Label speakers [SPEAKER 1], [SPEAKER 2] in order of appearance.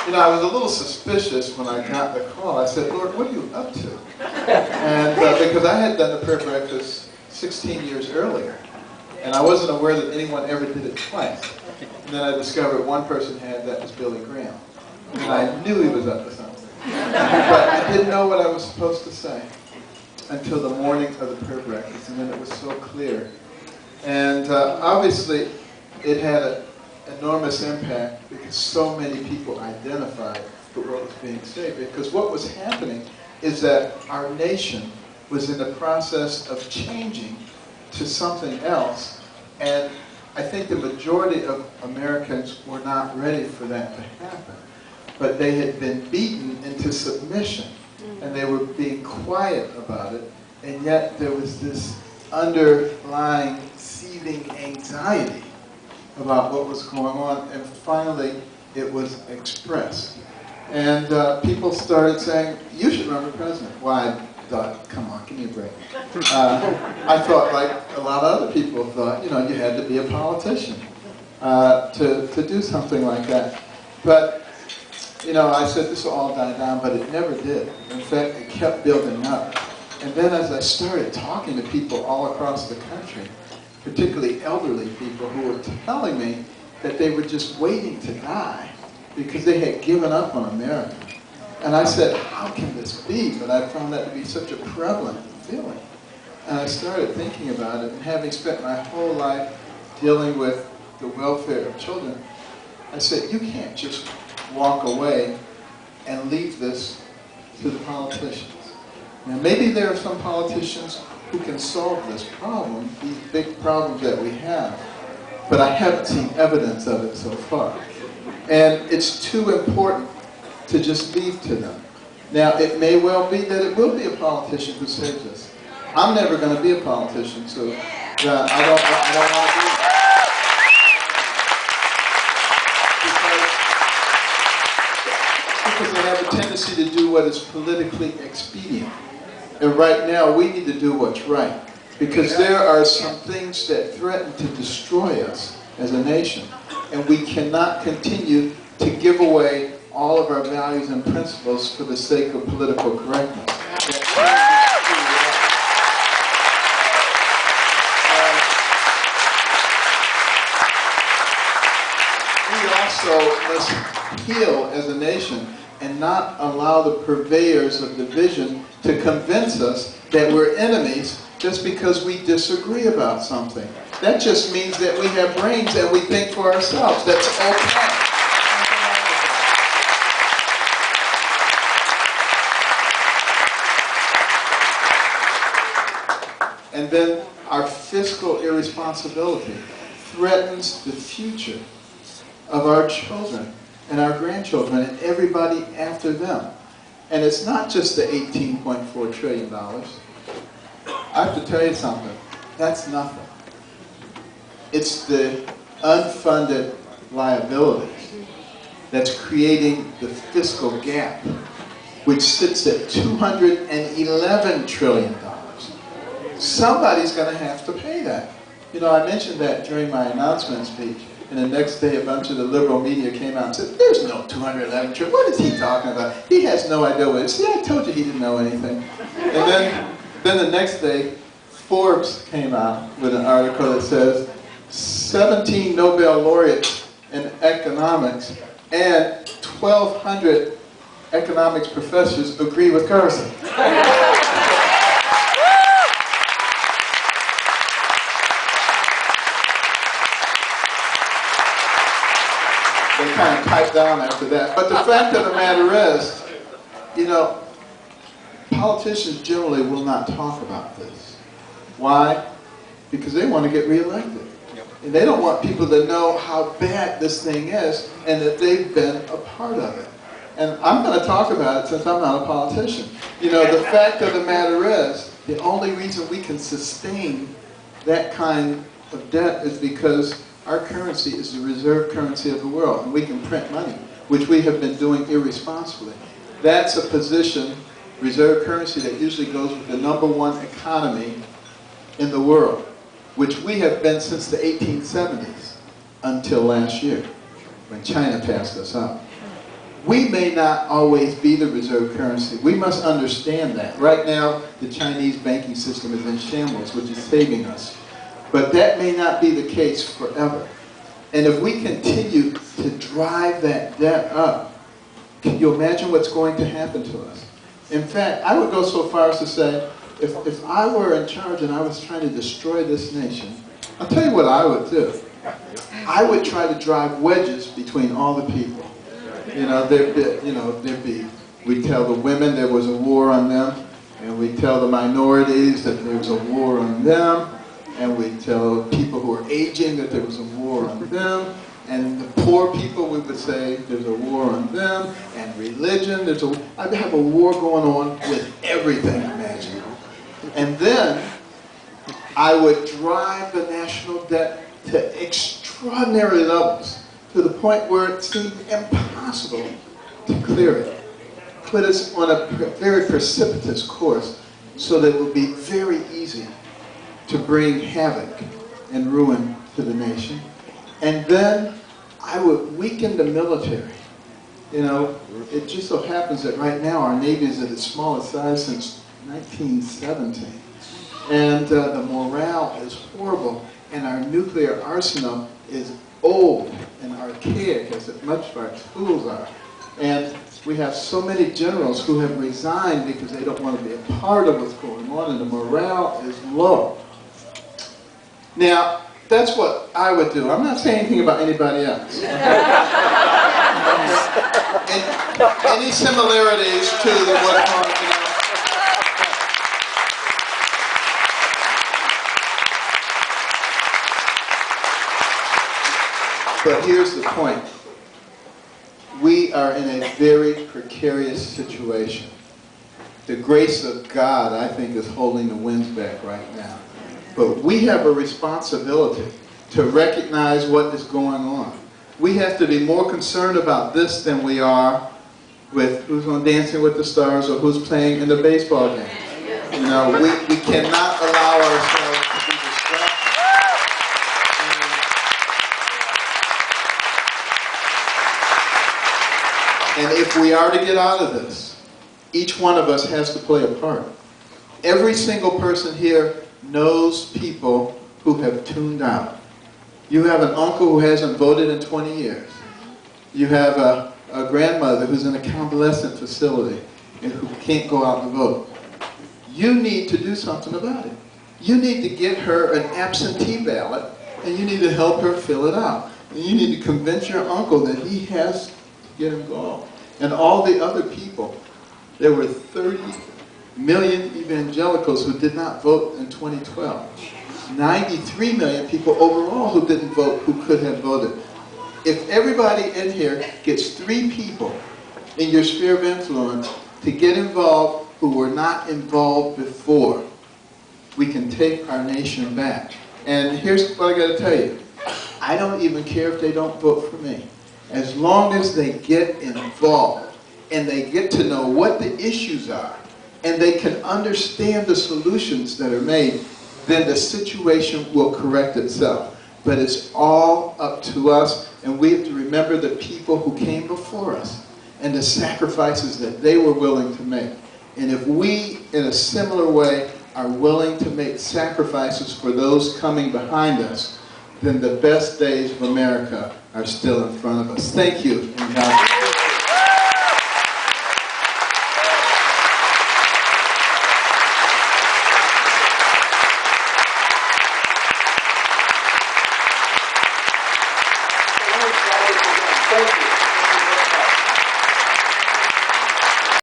[SPEAKER 1] You know, I was a little suspicious when I got the call. I said, Lord, what are you up to? And because I had done the prayer breakfast 16 years earlier, and I wasn't aware that anyone ever did it twice. And then I discovered one person had, that was Billy Graham. And I knew he was up to something. But I didn't know what I was supposed to say until the morning of the prayer breakfast, and then it was so clear. And obviously, it had an enormous impact because so many people identified with what was being saved. Because what was happening is that our nation was in the process of changing to something else, and I think the majority of Americans were not ready for that to happen. But they had been beaten into submission, and they were being quiet about it, and yet there was this underlying, seething anxiety about what was going on, and finally it was expressed. And people started saying, you should run for president. Why? I thought, come on, give me a break. I thought, like a lot of other people thought, you know, you had to be a politician to do something like that. But, you know, I said this will all die down, but it never did. In fact, it kept building up. And then as I started talking to people all across the country, particularly elderly people who were telling me that they were just waiting to die because they had given up on America. And I said, how can this be? But I found that to be such a prevalent feeling. And I started thinking about it, and having spent my whole life dealing with the welfare of children, I said, you can't just walk away and leave this to the politicians. Now, maybe there are some politicians who can solve this problem, these big problems that we have, but I haven't seen evidence of it so far. And it's too important to just leave to them. Now, it may well be that it will be a politician who saves us. I'm never going to be a politician, so I don't want to be because they have a tendency to do what is politically expedient. And right now, we need to do what's right, because there are some things that threaten to destroy us as a nation, and we cannot continue to give away all of our values and principles for the sake of political correctness. We also must heal as a nation and not allow the purveyors of division to convince us that we're enemies just because we disagree about something. That just means that we have brains and we think for ourselves. That's okay. And then our fiscal irresponsibility threatens the future of our children and our grandchildren and everybody after them. And it's not just the $18.4 trillion. I have to tell you something. That's nothing. It's the unfunded liabilities that's creating the fiscal gap, which sits at $211 trillion. Somebody's going to have to pay that. You know, I mentioned that during my announcement speech, and the next day a bunch of the liberal media came out and said, there's no 211 trillion. What is he talking about? He has no idea what it is. See, I told you he didn't know anything. And then the next day, Forbes came out with an article that says 17 Nobel laureates in economics and 1,200 economics professors agree with Carson. They kind of piped down after that. But the fact of the matter is, you know, politicians generally will not talk about this. Why? Because they want to get reelected. And they don't want people to know how bad this thing is and that they've been a part of it. And I'm going to talk about it since I'm not a politician. You know, the fact of the matter is, the only reason we can sustain that kind of debt is because our currency is the reserve currency of the world, and we can print money, which we have been doing irresponsibly. That's a position, reserve currency, that usually goes with the #1 economy in the world, which we have been since the 1870s until last year, when China passed us up. We may not always be the reserve currency. We must understand that. Right now, the Chinese banking system is in shambles, which is saving us. But that may not be the case forever. And if we continue to drive that debt up, can you imagine what's going to happen to us? In fact, I would go so far as to say, if I were in charge and I was trying to destroy this nation, I'll tell you what I would do. I would try to drive wedges between all the people. There'd be, we'd tell the women there was a war on them, and we'd tell the minorities that there was a war on them, and we'd tell people who are aging that there was a war on them, and the poor people, we would say there's a war on them, and religion, I'd have a war going on with everything imaginable. And then I would drive the national debt to extraordinary levels, to the point where it seemed impossible to clear it. Put us on a very precipitous course so that it would be very easy to bring havoc and ruin to the nation. And then I would weaken the military. It just so happens that right now our Navy is at its smallest size since 1917. And the morale is horrible, and our nuclear arsenal is old and archaic, as much of our tools are. And we have so many generals who have resigned because they don't want to be a part of what's going on, and the morale is low. Now, that's what I would do. I'm not saying anything about anybody else. And any similarities to what But here's the point. We are in a very precarious situation. The grace of God, I think, is holding the winds back right now. But we have a responsibility to recognize what is going on. We have to be more concerned about this than we are with who's on Dancing with the Stars or who's playing in the baseball game. We cannot allow ourselves to be distracted. And if we are to get out of this, each one of us has to play a part. Every single person here knows people who have tuned out. You have an uncle who hasn't voted in 20 years. You have a grandmother who's in a convalescent facility and who can't go out and vote. You need to do something about it. You need to get her an absentee ballot, and you need to help her fill it out. And you need to convince your uncle that he has to get involved. And all the other people. There were 30 million evangelicals who did not vote in 2012. 93 million people overall who didn't vote, who could have voted. If everybody in here gets 3 people in your sphere of influence to get involved who were not involved before, we can take our nation back. And here's what I got to tell you. I don't even care if they don't vote for me. As long as they get involved and they get to know what the issues are and they can understand the solutions that are made, then the situation will correct itself. But it's all up to us, and we have to remember the people who came before us and the sacrifices that they were willing to make. And if we, in a similar way, are willing to make sacrifices for those coming behind us, then the best days of America are still in front of us. Thank you, and God bless. Thank you.